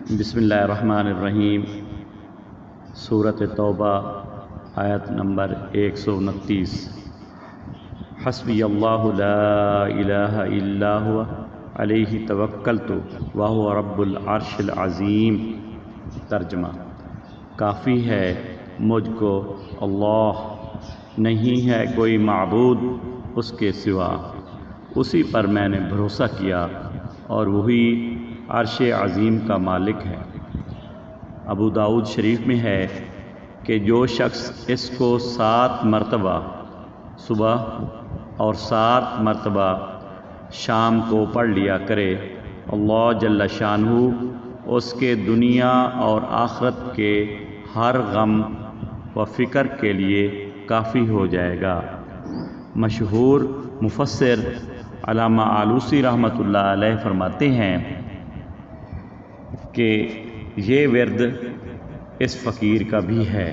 بسم اللہ الرحمن الرحیم۔ سورۃ توبہ آیت نمبر 129۔ حسبی اللہ لا الہ الا هو علیہ توکلت وہو رب العرش العظیم۔ ترجمہ: کافی ہے مجھ کو اللہ، نہیں ہے کوئی معبود اس کے سوا، اسی پر میں نے بھروسہ کیا اور وہی عرش عظیم کا مالک ہے۔ ابو داؤد شریف میں ہے کہ جو شخص اس کو 7 مرتبہ صبح اور 7 مرتبہ شام کو پڑھ لیا کرے، اللہ جل شانہ اس کے دنیا اور آخرت کے ہر غم و فکر کے لیے کافی ہو جائے گا۔ مشہور مفسر علامہ آلوسی رحمۃ اللہ علیہ فرماتے ہیں کہ یہ ورد اس فقیر کا بھی ہے۔